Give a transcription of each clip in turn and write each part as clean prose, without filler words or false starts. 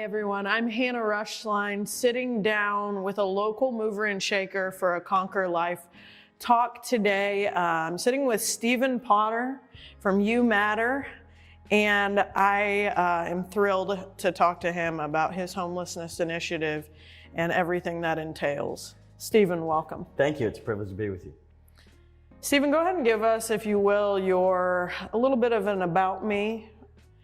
Hi everyone, I'm Hannah Rushline, sitting down with a local mover and shaker for a Conquer Life talk today. I'm sitting with Stephen Potter from You Matter, and I am thrilled to talk to him about his homelessness initiative and everything that entails. Stephen, welcome. Thank you, it's a privilege to be with you. Stephen, go ahead and give us, if you will, a little bit of an about me.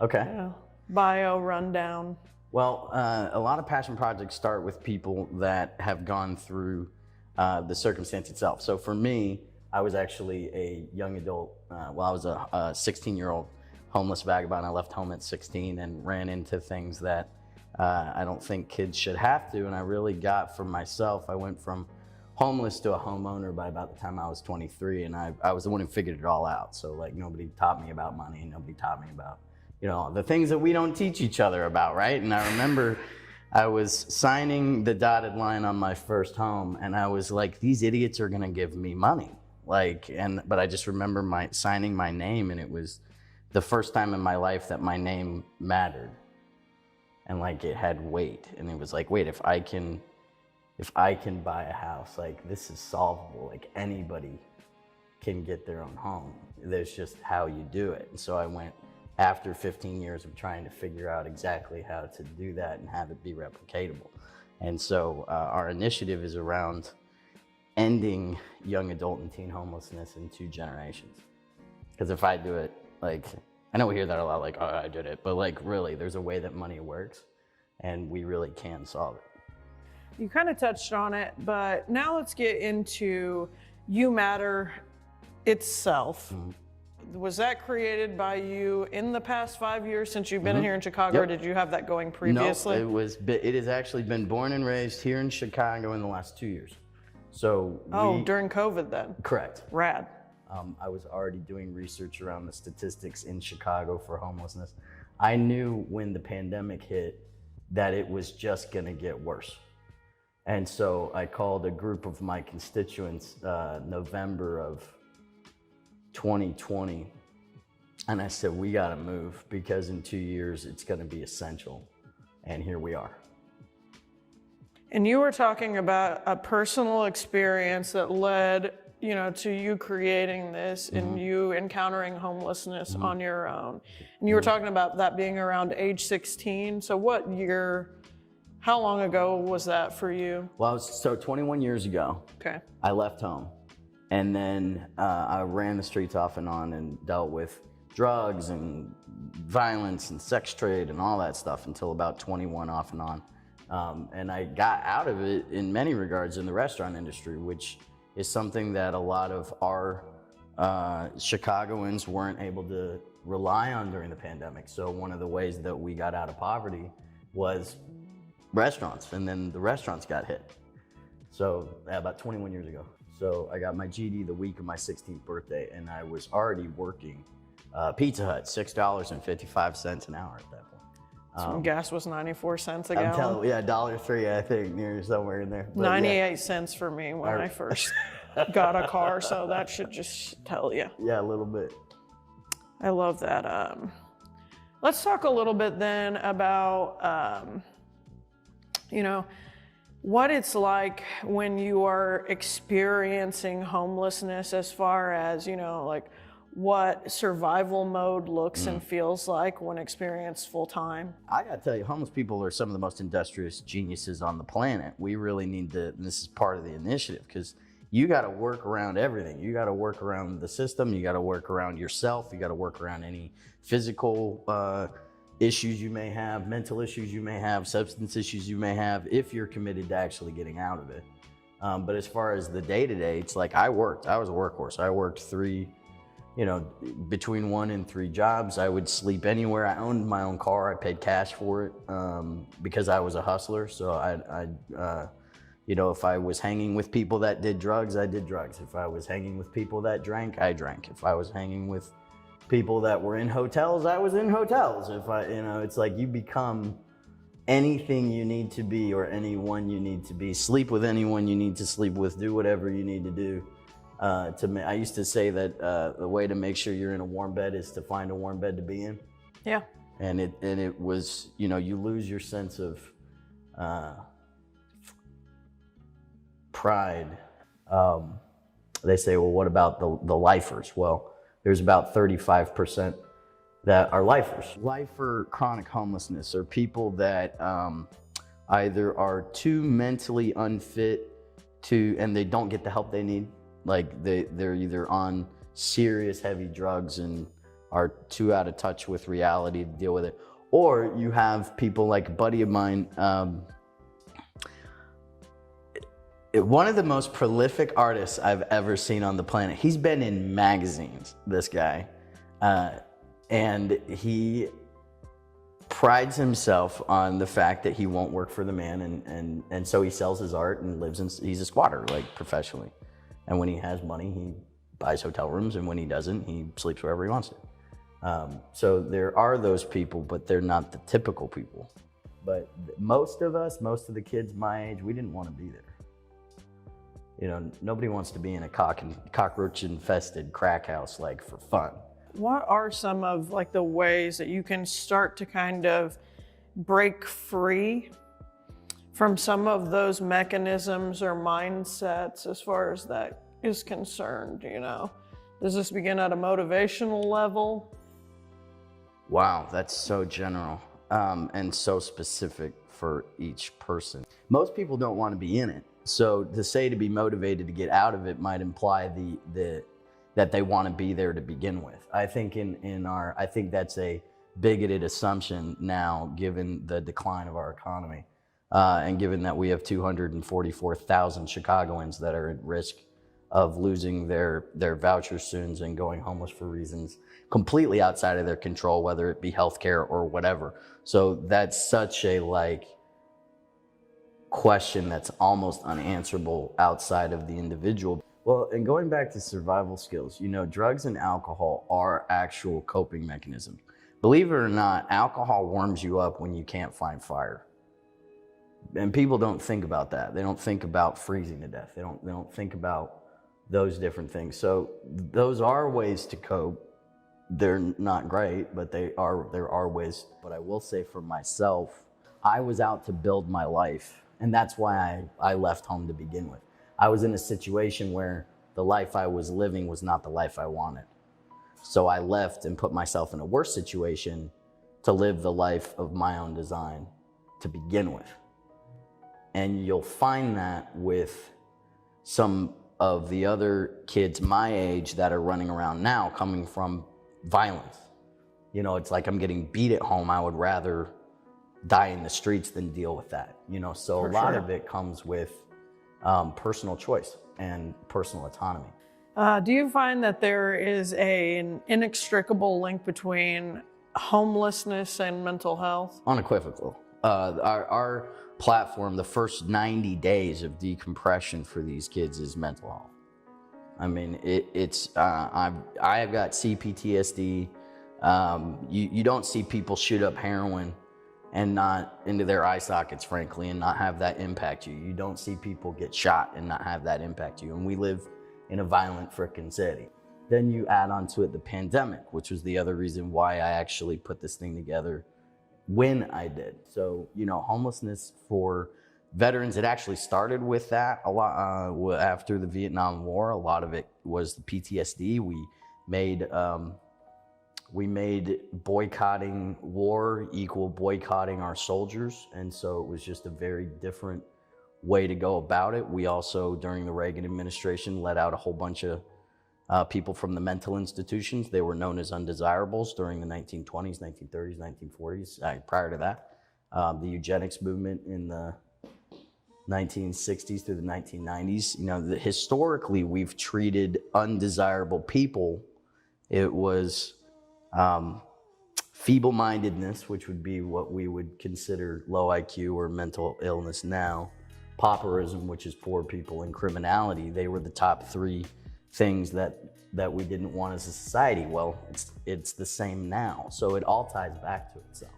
Okay. Bio rundown. Well, a lot of passion projects start with people that have gone through the circumstance itself. So for me, I was actually a young adult. I was a 16-year-old homeless vagabond. I left home at 16 and ran into things that I don't think kids should have to. And I really got for myself, I went from homeless to a homeowner by about the time I was 23. And I was the one who figured it all out. So like nobody taught me about money and nobody taught me about the things that we don't teach each other about, right? And I remember I was signing the dotted line on my first home, and I was like, these idiots are gonna give me money. But I just remember signing my name, and it was the first time in my life that my name mattered. And like it had weight, and it was like, wait, if I can buy a house, like this is solvable, like anybody can get their own home. There's just how you do it. And so I went, after 15 years of trying to figure out exactly how to do that and have it be replicatable. And so our initiative is around ending young adult and teen homelessness in 2 generations. Because if I do it, like, I know we hear that a lot, like, oh, I did it, but like really, there's a way that money works and we really can solve it. You kind of touched on it, but now let's get into You Matter itself. Mm-hmm. Was that created by you in the past 5 years since you've been here in Chicago, or did you have that going previously? No, it has actually been born and raised here in Chicago in the last 2 years. So during COVID then? Correct. Rad. I was already doing research around the statistics in Chicago for homelessness. I knew when the pandemic hit that it was just gonna get worse. And so I called a group of my constituents November of 2020, and I said, we gotta move because in 2 years it's gonna be essential, and here we are. And you were talking about a personal experience that led to you creating this and you encountering homelessness on your own. And you were talking about that being around age 16. So how long ago was that for you? Well, so 21 years ago, I left home. And then I ran the streets off and on and dealt with drugs and violence and sex trade and all that stuff until about 21 off and on. And I got out of it in many regards in the restaurant industry, which is something that a lot of our Chicagoans weren't able to rely on during the pandemic. So one of the ways that we got out of poverty was restaurants, and then the restaurants got hit. So about 21 years ago. So I got my GED the week of my 16th birthday, and I was already working Pizza Hut, $6.55 an hour at that point. So gas was 94 cents a gallon? I'm telling you, yeah, $1.03, I think, near somewhere in there. But 98 cents for me when I first got a car, so that should just tell you. Yeah, a little bit. I love that. Let's talk a little bit then about, what it's like when you are experiencing homelessness as far as, like what survival mode looks and feels like when experienced full time. I gotta tell you, homeless people are some of the most industrious geniuses on the planet. We really need to, and this is part of the initiative, because you gotta work around everything. You gotta work around the system, you gotta work around yourself, you gotta work around any physical issues you may have, mental issues you may have, substance issues you may have, if you're committed to actually getting out of it. But as far as the day-to-day, it's like I was a workhorse. I worked between 1 and 3 jobs. I would sleep anywhere. I owned my own car. I paid cash for it because I was a hustler. So if I was hanging with people that did drugs, I did drugs. If I was hanging with people that drank, I drank. If I was hanging with people that were in hotels, I was in hotels. It's like you become anything you need to be or anyone you need to be. Sleep with anyone you need to sleep with. Do whatever you need to do. I used to say that the way to make sure you're in a warm bed is to find a warm bed to be in. Yeah. And it was, you know, you lose your sense of pride. They say, well, what about the lifers? Well, there's about 35% that are lifers. Lifer chronic homelessness are people that either are too mentally unfit and they don't get the help they need. Like they're either on serious heavy drugs and are too out of touch with reality to deal with it. Or you have people like a buddy of mine, one of the most prolific artists I've ever seen on the planet. He's been in magazines, this guy. And he prides himself on the fact that he won't work for the man. And so he sells his art and he's a squatter, like professionally. And when he has money, he buys hotel rooms. And when he doesn't, he sleeps wherever he wants to. So there are those people, but they're not the typical people. But most of the kids my age, we didn't want to be there. You know, nobody wants to be in a cockroach-infested crack house, like, for fun. What are some of like the ways that you can start to kind of break free from some of those mechanisms or mindsets as far as that is concerned, you know? Does this begin at a motivational level? Wow, that's so general and so specific for each person. Most people don't want to be in it. So to be motivated to get out of it might imply that they want to be there to begin with. I think I think that's a bigoted assumption now, given the decline of our economy, and given that we have 244,000 Chicagoans that are at risk of losing their vouchers soon and going homeless for reasons completely outside of their control, whether it be healthcare or whatever. So that's such a question that's almost unanswerable outside of the individual. Well, and going back to survival skills, you know, drugs and alcohol are actual coping mechanisms. Believe it or not, alcohol warms you up when you can't find fire. And people don't think about that. They don't think about freezing to death. They don't think about those different things. So those are ways to cope. They're not great, but there are ways. But I will say for myself, I was out to build my life. And that's why I left home to begin with. I was in a situation where the life I was living was not the life I wanted. So I left and put myself in a worse situation to live the life of my own design to begin with. And you'll find that with some of the other kids my age that are running around now coming from violence. You know, it's like I'm getting beat at home. I would rather die in the streets than deal with that, you know? So a lot of it comes with personal choice and personal autonomy. Do you find that there is an inextricable link between homelessness and mental health? Unequivocal. Our platform, the first 90 days of decompression for these kids is mental health. I mean, I've got CPTSD. You don't see people shoot up heroin and not into their eye sockets, frankly, and not have that impact you. You don't see people get shot and not have that impact you. And we live in a violent frickin' city. Then you add onto it the pandemic, which was the other reason why I actually put this thing together when I did. So, you know, homelessness for veterans, it actually started with that a lot after the Vietnam War. A lot of it was the PTSD. We made boycotting war equal boycotting our soldiers. And so it was just a very different way to go about it. We also, during the Reagan administration, let out a whole bunch of people from the mental institutions. They were known as undesirables during the 1920s, 1930s, 1940s. Prior to that, the eugenics movement in the 1960s through the 1990s. You know, historically, we've treated undesirable people. It was feeble-mindedness, which would be what we would consider low IQ or mental illness now, pauperism, which is poor people, and criminality. They were the top three things that we didn't want as a society. Well, it's the same now. So it all ties back to itself.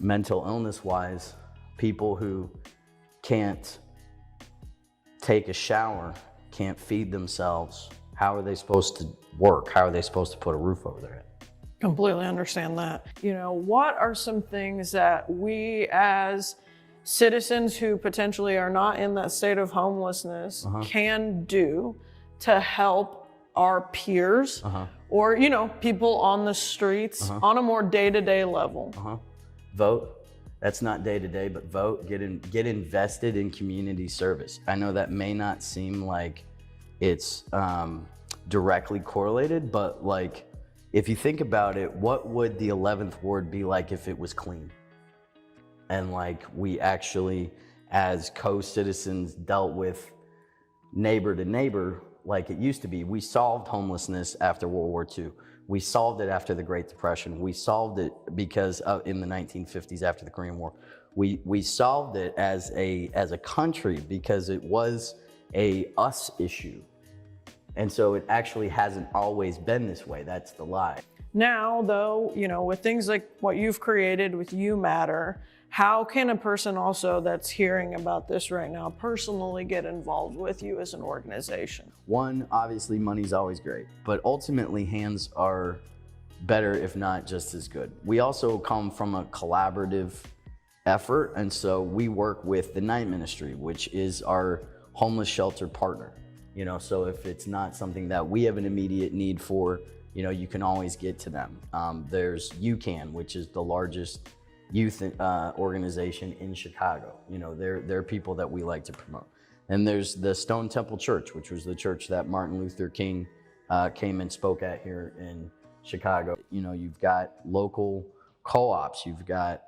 Mental illness-wise, people who can't take a shower, can't feed themselves, how are they supposed to work? How are they supposed to put a roof over their head? Completely understand that. What are some things that we as citizens who potentially are not in that state of homelessness can do to help our peers or, people on the streets on a more day-to-day level? Vote. That's not day-to-day, but vote. Get invested in community service. I know that may not seem like it's directly correlated, but like, if you think about it, what would the 11th Ward be like if it was clean? And like we actually, as co-citizens, dealt with neighbor to neighbor like it used to be. We solved homelessness after World War II. We solved it after the Great Depression. We solved it because in the 1950s after the Korean War. We solved it as a country because it was a us issue. And so it actually hasn't always been this way. That's the lie. Now, though, with things like what you've created with You Matter, how can a person also that's hearing about this right now personally get involved with you as an organization? One, obviously money's always great, but ultimately hands are better, if not just as good. We also come from a collaborative effort, and so we work with the Night Ministry, which is our homeless shelter partner. So if it's not something that we have an immediate need for, you can always get to them. There's UCAN, which is the largest youth organization in Chicago. They're people that we like to promote. And there's the Stone Temple Church, which was the church that Martin Luther King came and spoke at here in Chicago. You've got local co-ops, you've got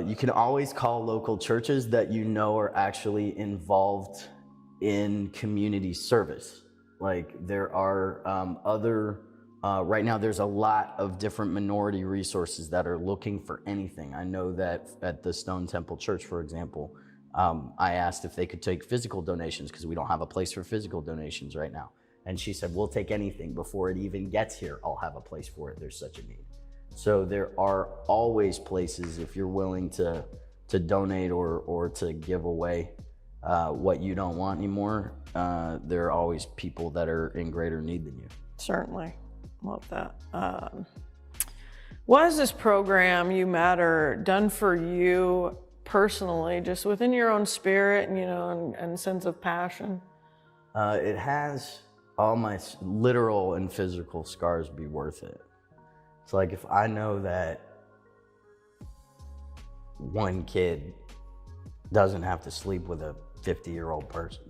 you can always call local churches that are actually involved in community service. Like there are right now there's a lot of different minority resources that are looking for anything. I know that at the Stone Temple Church, for example, I asked if they could take physical donations because we don't have a place for physical donations right now. And she said, we'll take anything. Before it even gets here, I'll have a place for it. There's such a need. So there are always places, if you're willing to donate or to give away what you don't want anymore, there are always people that are in greater need than you. Certainly. Love that. What has this program, You Matter, done for you personally, just within your own spirit and sense of passion? It has all my literal and physical scars be worth it. It's like if I know that one kid doesn't have to sleep with a 50-year-old person,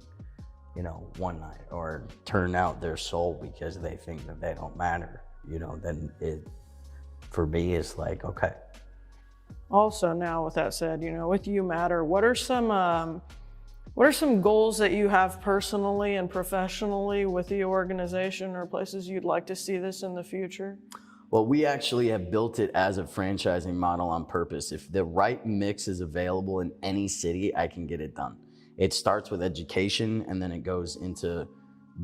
one night, or turn out their soul because they think that they don't matter, then it, for me, is like, okay. Also, now with that said, with You Matter, what are some goals that you have personally and professionally with the organization, or places you'd like to see this in the future? Well, we actually have built it as a franchising model on purpose. If the right mix is available in any city, I can get it done. It starts with education, and then it goes into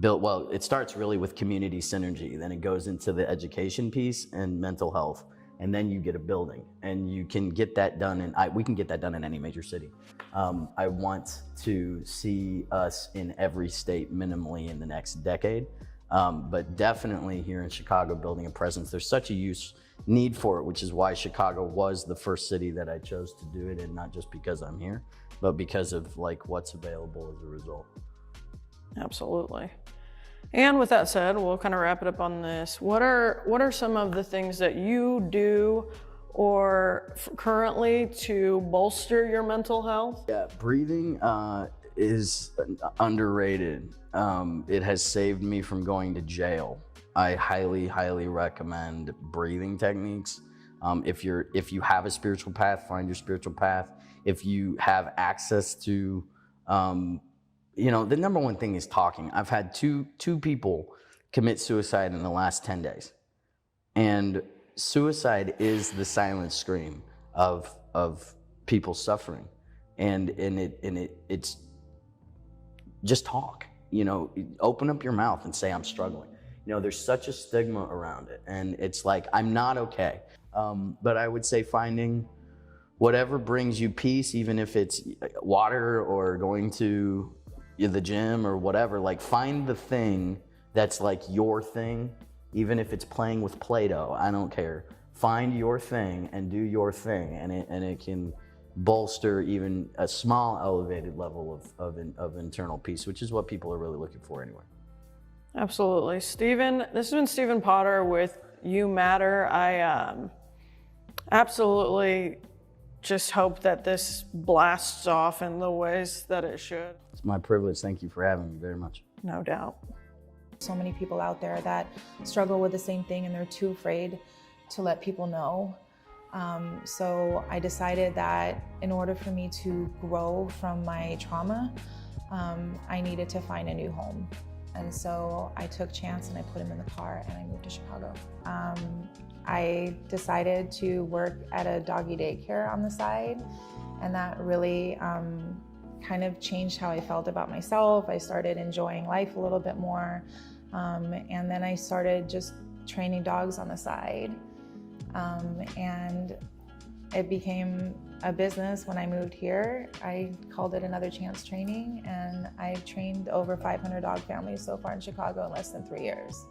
it starts really with community synergy. Then it goes into the education piece and mental health. And then you get a building, and you can get that done. And we can get that done in any major city. I want to see us in every state minimally in the next decade. But definitely here in Chicago, building a presence. There's such a need for it, which is why Chicago was the first city that I chose to do it in, not just because I'm here, but because of like what's available as a result. Absolutely. And with that said, we'll kind of wrap it up on this. What are some of the things that you do or currently to bolster your mental health? Yeah, breathing is underrated. It has saved me from going to jail. I highly, highly recommend breathing techniques. If you have a spiritual path, find your spiritual path. If you have access to, the number one thing is talking. I've had two people commit suicide in the last 10 days. And suicide is the silent scream of people suffering. And it's just talk. Open up your mouth and say, I'm struggling. There's such a stigma around it. And it's like, I'm not okay. But I would say finding whatever brings you peace, even if it's water or going to the gym or whatever, like find the thing that's like your thing even if it's playing with Play-Doh, I don't care. Find your thing and do your thing, and it can bolster even a small elevated level of internal peace, which is what people are really looking for anyway. Absolutely. Stephen, this has been Stephen Potter with You Matter. I absolutely just hope that this blasts off in the ways that it should. It's my privilege. Thank you for having me very much. No doubt. So many people out there that struggle with the same thing and they're too afraid to let people know. So I decided that in order for me to grow from my trauma, I needed to find a new home. And so I took chance and I put him in the car and I moved to Chicago. I decided to work at a doggy daycare on the side, and that really kind of changed how I felt about myself. I started enjoying life a little bit more, and then I started just training dogs on the side. And it became a business when I moved here. I called it Another Chance Training, and I've trained over 500 dog families so far in Chicago in less than 3 years.